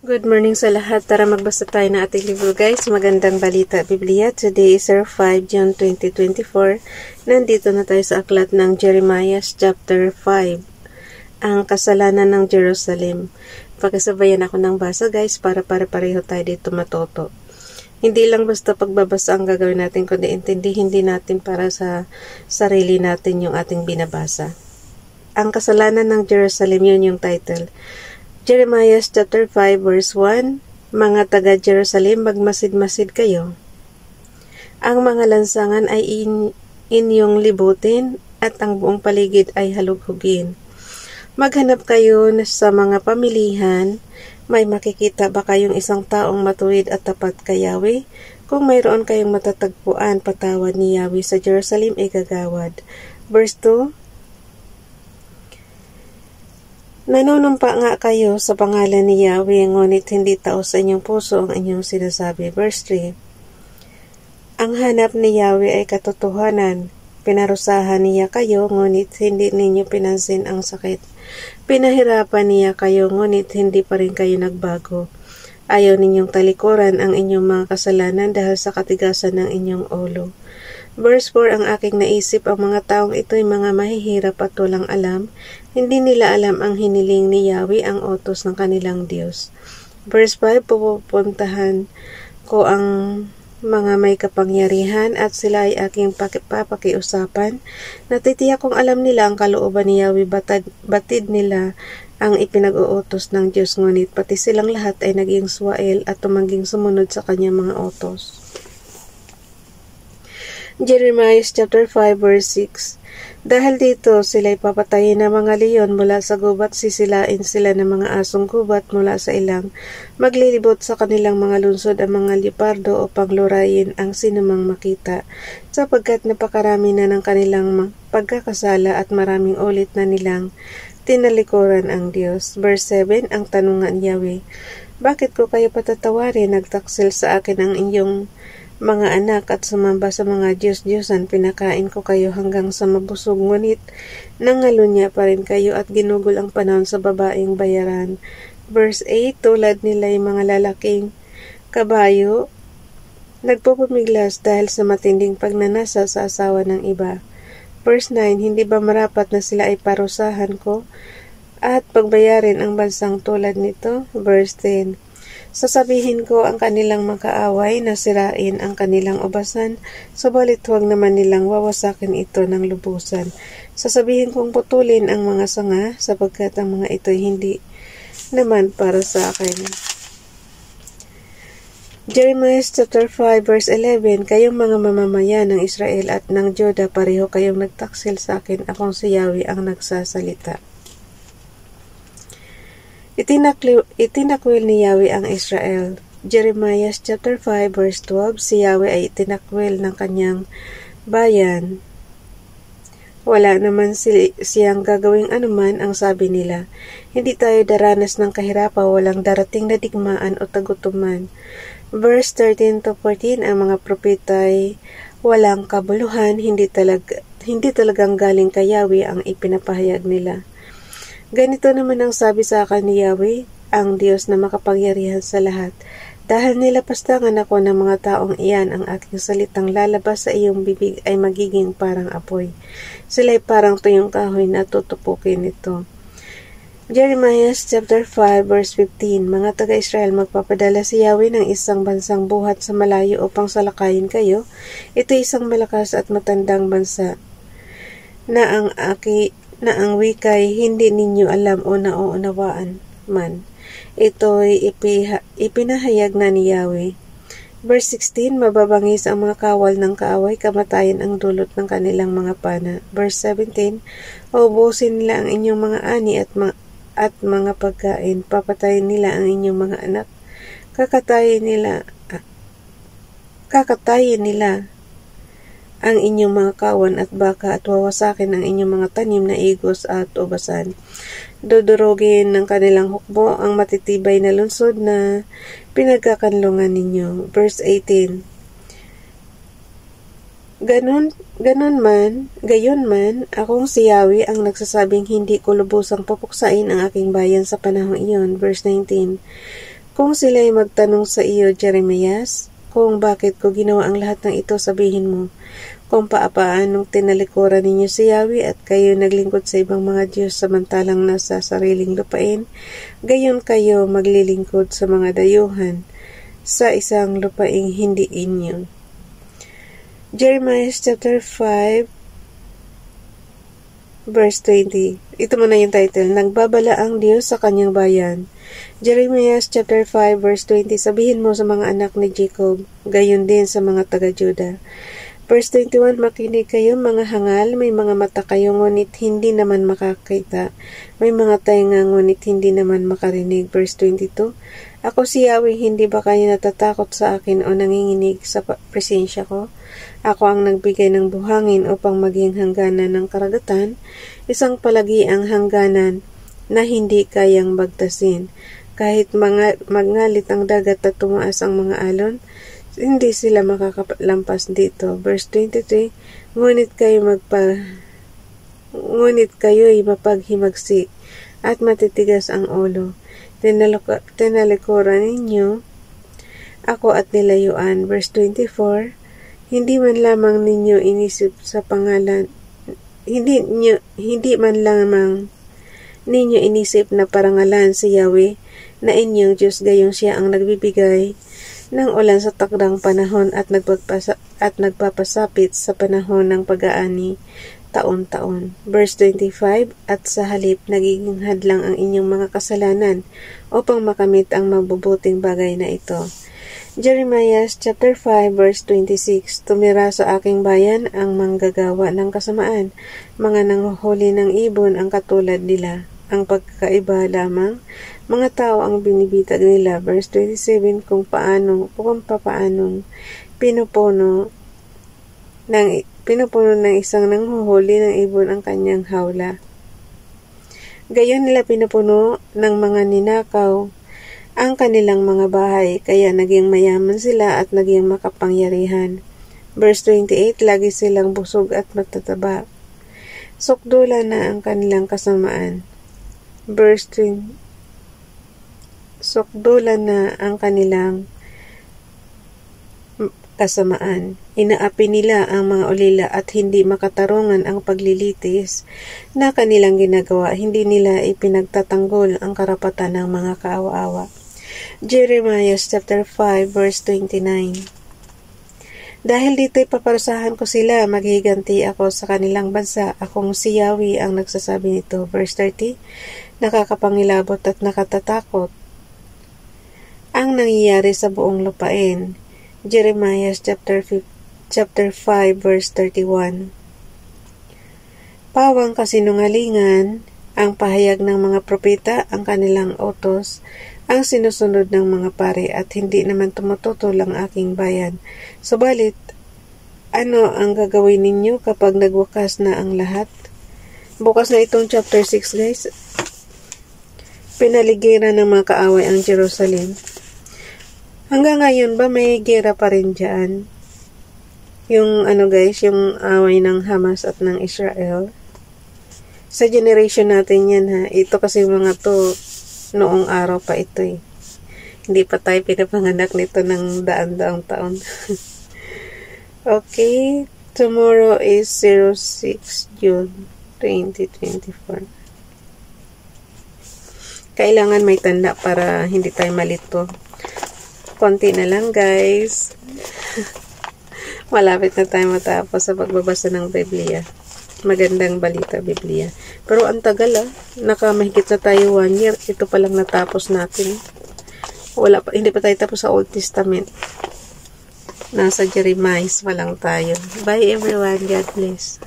Good morning sa lahat. Tara magbasa tayo ng ating libro guys. Magandang balita Biblia. Today is 5 June 2024. Nandito na tayo sa aklat ng Jeremiah chapter 5. Ang kasalanan ng Jerusalem. Pagkasabayan ako ng basa guys para pare-pareho tayo dito matuto. Hindi lang basta pagbabasa ang gagawin natin kundi intindihin din natin para sa sarili natin yung ating binabasa. Ang kasalanan ng Jerusalem, yun yung title. Jeremiah chapter 5 verse 1, Mga taga-Jerusalem, magmasid-masid kayo. Ang mga lansangan ay inyong libutin at ang buong paligid ay halughugin. Maghanap kayo sa mga pamilihan, may makikita ba kayong isang taong matuwid at tapat kay Yahweh? Kung mayroon kayong matatagpuan, patawad ni Yahweh sa Jerusalem ay gagawad. Verse 2, Nanunumpa nga kayo sa pangalan ni Yahweh, ngunit hindi taos sa inyong puso ang inyong sinasabi. Verse 3, Ang hanap ni Yahweh ay katotohanan. Pinarusahan niya kayo, ngunit hindi ninyo pinansin ang sakit. Pinahirapan niya kayo, ngunit hindi pa rin kayo nagbago. Ayaw ninyong talikuran ang inyong mga kasalanan dahil sa katigasan ng inyong ulo. Verse 4, Ang aking naisip, ang mga taong ito'y mga mahihirap at walang alam. Hindi nila alam ang hiniling ni Yahweh, ang utos ng kanilang Diyos. Verse 5, Pupuntahan ko ang mga may kapangyarihan at sila ay aking papakiusapan. Natitiyak kong alam nila ang kalooban ni Yahweh, batid nila ang ipinag-uutos ng Diyos, ngunit pati silang lahat ay naging suwael at tumanging sumunod sa kanyang mga utos. Jeremiah chapter 5 verse 6, Dahil dito sila'y papatayin ng mga leon mula sa gubat, sisilain sila ng mga asong gubat mula sa ilang, maglilibot sa kanilang mga lungsod ang mga leopardo upang lurayin ang sinumang makita, sapagkat napakarami na ng kanilang pagkakasala at maraming ulit na nilang tinalikuran ang Diyos. Verse 7, Ang tanungan Yahweh, Bakit ko kayo patatawarin? Nagtaksil sa akin ang inyong mga anak at sumamba sa mga Diyos-Diyosan, pinakain ko kayo hanggang sa mabusog, ngunit nangalunya pa rin kayo at ginugol ang panahon sa babaeng bayaran. Verse 8, Tulad nila yung mga lalaking kabayo, nagpupumiglas dahil sa matinding pagnanasa sa asawa ng iba. Verse 9, Hindi ba marapat na sila ay parusahan ko at pagbayarin ang bansang tulad nito? Verse 10, Sasabihin ko ang kanilang magkaaway na sirain ang kanilang ubasan, subalit huwag naman nilang wawasakin ito ng lubusan. Sasabihin kong putulin ang mga sanga, sapagkat ang mga ito'y hindi naman para sa akin. Jeremiah chapter 5 verse 11, Kayong mga mamamayan ng Israel at ng Juda, pareho kayong nagtaksil sa akin, akong si Yahweh ang nagsasalita. Itinakwil ni Yahweh ang Israel. Jeremiah chapter 5 verse 12, Si Yahweh ay itinakwil ng kanyang bayan. Wala naman siyang gagawing anuman, ang sabi nila. Hindi tayo daranas ng kahirapan, walang darating na digmaan o tagutuman. Verse 13 to 14, Ang mga propeta ay walang kabuluhan, hindi talagang galing kay Yahweh ang ipinapahayag nila. Ganito naman ang sabi sa akin ni Yahweh, ang Diyos na makapangyarihan sa lahat. Dahil nilapastangan ako ng mga taong iyan, ang aking salitang lalabas sa iyong bibig ay magiging parang apoy. Sila'y parang tuyong kahoy na tutupukin nito. Jeremiah chapter 5 verse 15, Mga taga-Israel, magpapadala si Yahweh ng isang bansang buhat sa malayo upang salakayin kayo. Ito isang malakas at matandang bansa na ang wikay hindi ninyo alam o nauunawaan man. Ito'y ipinahayag na ni Yahweh. Verse 16, Mababangis ang mga kawal ng kaaway, kamatayan ang dulot ng kanilang mga pana. Verse 17, Ubusin nila ang inyong mga ani at mga pagkain, papatayin nila ang inyong mga anak, kakatayin nila ang inyong mga kawan at baka at wawasakin ang inyong mga tanim na igos at ubasan. Dudurugin ng kanilang hukbo ang matitibay na lungsod na pinagkakanlungan ninyo. Verse 18, Gayon man, akong si Yahweh ang nagsasabing hindi ko lubusang papuksain ang aking bayan sa panahong iyon. Verse 19, Kung sila'y magtanong sa iyo, Jeremias, kung bakit ko ginawa ang lahat ng ito, sabihin mo, kung paanong tinalikuran ninyo si Yahweh at kayo naglingkod sa ibang mga Diyos samantalang nasa sariling lupain, gayon kayo maglilingkod sa mga dayuhan sa isang lupaing hindi inyo. Jeremiah chapter 5 verse 20. Ito muna yung title, Nagbabala ang Diyos sa kanyang bayan. Jeremiah chapter 5 verse 20. Sabihin mo sa mga anak ni Jacob, gayon din sa mga taga-Juda. Verse 21, makinig kayo mga hangal, may mga mata kayo ngunit hindi naman makakita, may mga tainga ngunit hindi naman makarinig. Verse 22, ako si Yahweh, hindi ba kayo natatakot sa akin o nanginginig sa presensya ko? Ako ang nagbigay ng buhangin upang maging hangganan ng karagatan, isang palagiang hangganan na hindi kayang bagtasin. Kahit magngalit ang dagat at tumaas ang mga alon, hindi sila makakalampas dito. Verse 23, ngunit kayo'y mapaghimagsik at matitigas ang ulo. Tinalikuran ninyo ako at nilayuan. Verse 24, hindi man lamang ninyo inisip sa pangalan, hindi man lamang ninyo inisip na parangalan si Yahweh na inyong Diyos, gayong siya ang nagbibigay ng ulan sa takdang panahon at nagpapasapit sa panahon ng pag-aani taon-taon. Verse 25, at sa halip nagiging hadlang ang inyong mga kasalanan upang makamit ang mabubuting bagay na ito. Jeremiah chapter 5 verse 26, tumira sa aking bayan ang manggagawa ng kasamaan, mga nanghuhuli ng ibon ang katulad nila. Ang pagkaiba lamang, mga tao ang binibitag nila. Verse 27, kung paanong pinupuno ng isang nanghuhuli ng ibon ang kanyang hawla. Gayon nila pinupuno ng mga ninakaw ang kanilang mga bahay, kaya naging mayaman sila at naging makapangyarihan. Verse 28, lagi silang busog at matataba. Sukdula na ang kanilang kasamaan. Verse 20, sukdula na ang kanilang kasamaan. Inaapi nila ang mga ulila at hindi makatarungan ang paglilitis na kanilang ginagawa. Hindi nila ipinagtatanggol ang karapatan ng mga kaawa-awa. Jeremiah chapter 5 verse 29. Dahil dito'y paparusahan ko sila, maghiganti ako sa kanilang bansa. Akong si Yahweh ang nagsasabi nito. Verse 30, nakakapangilabot at nakatatakot ang nangyayari sa buong lupain. Jeremiah chapter 5 verse 31. Pawang kasinungalingan ang pahayag ng mga propeta, ang kanilang utos ang sinusunod ng mga pare at hindi naman tumututol ang aking bayan. Subalit, ano ang gagawin ninyo kapag nagwakas na ang lahat? Bukas na itong chapter 6 guys. Pinaligiran ng mga kaaway ang Jerusalem. Hanggang ngayon ba may gera pa rin dyan? Yung yung away ng Hamas at ng Israel. Sa generation natin yan ha. Ito kasi mga to, noong araw pa ito eh. Hindi pa tayo pinapanganak nito ng daan-daang taon. Okay, tomorrow is 06 June 2024. Kailangan may tanda para hindi tayo malito. Konti na lang guys. Malapit na tayo matapos sa pagbabasa ng Biblia. Magandang balita Biblia. Pero ang tagal nakamahigit na tayo 1 year. Ito pa lang natapos natin. Hindi pa tayo tapos sa Old Testament. Nasa Jeremiah pa lang tayo. Bye everyone. God bless.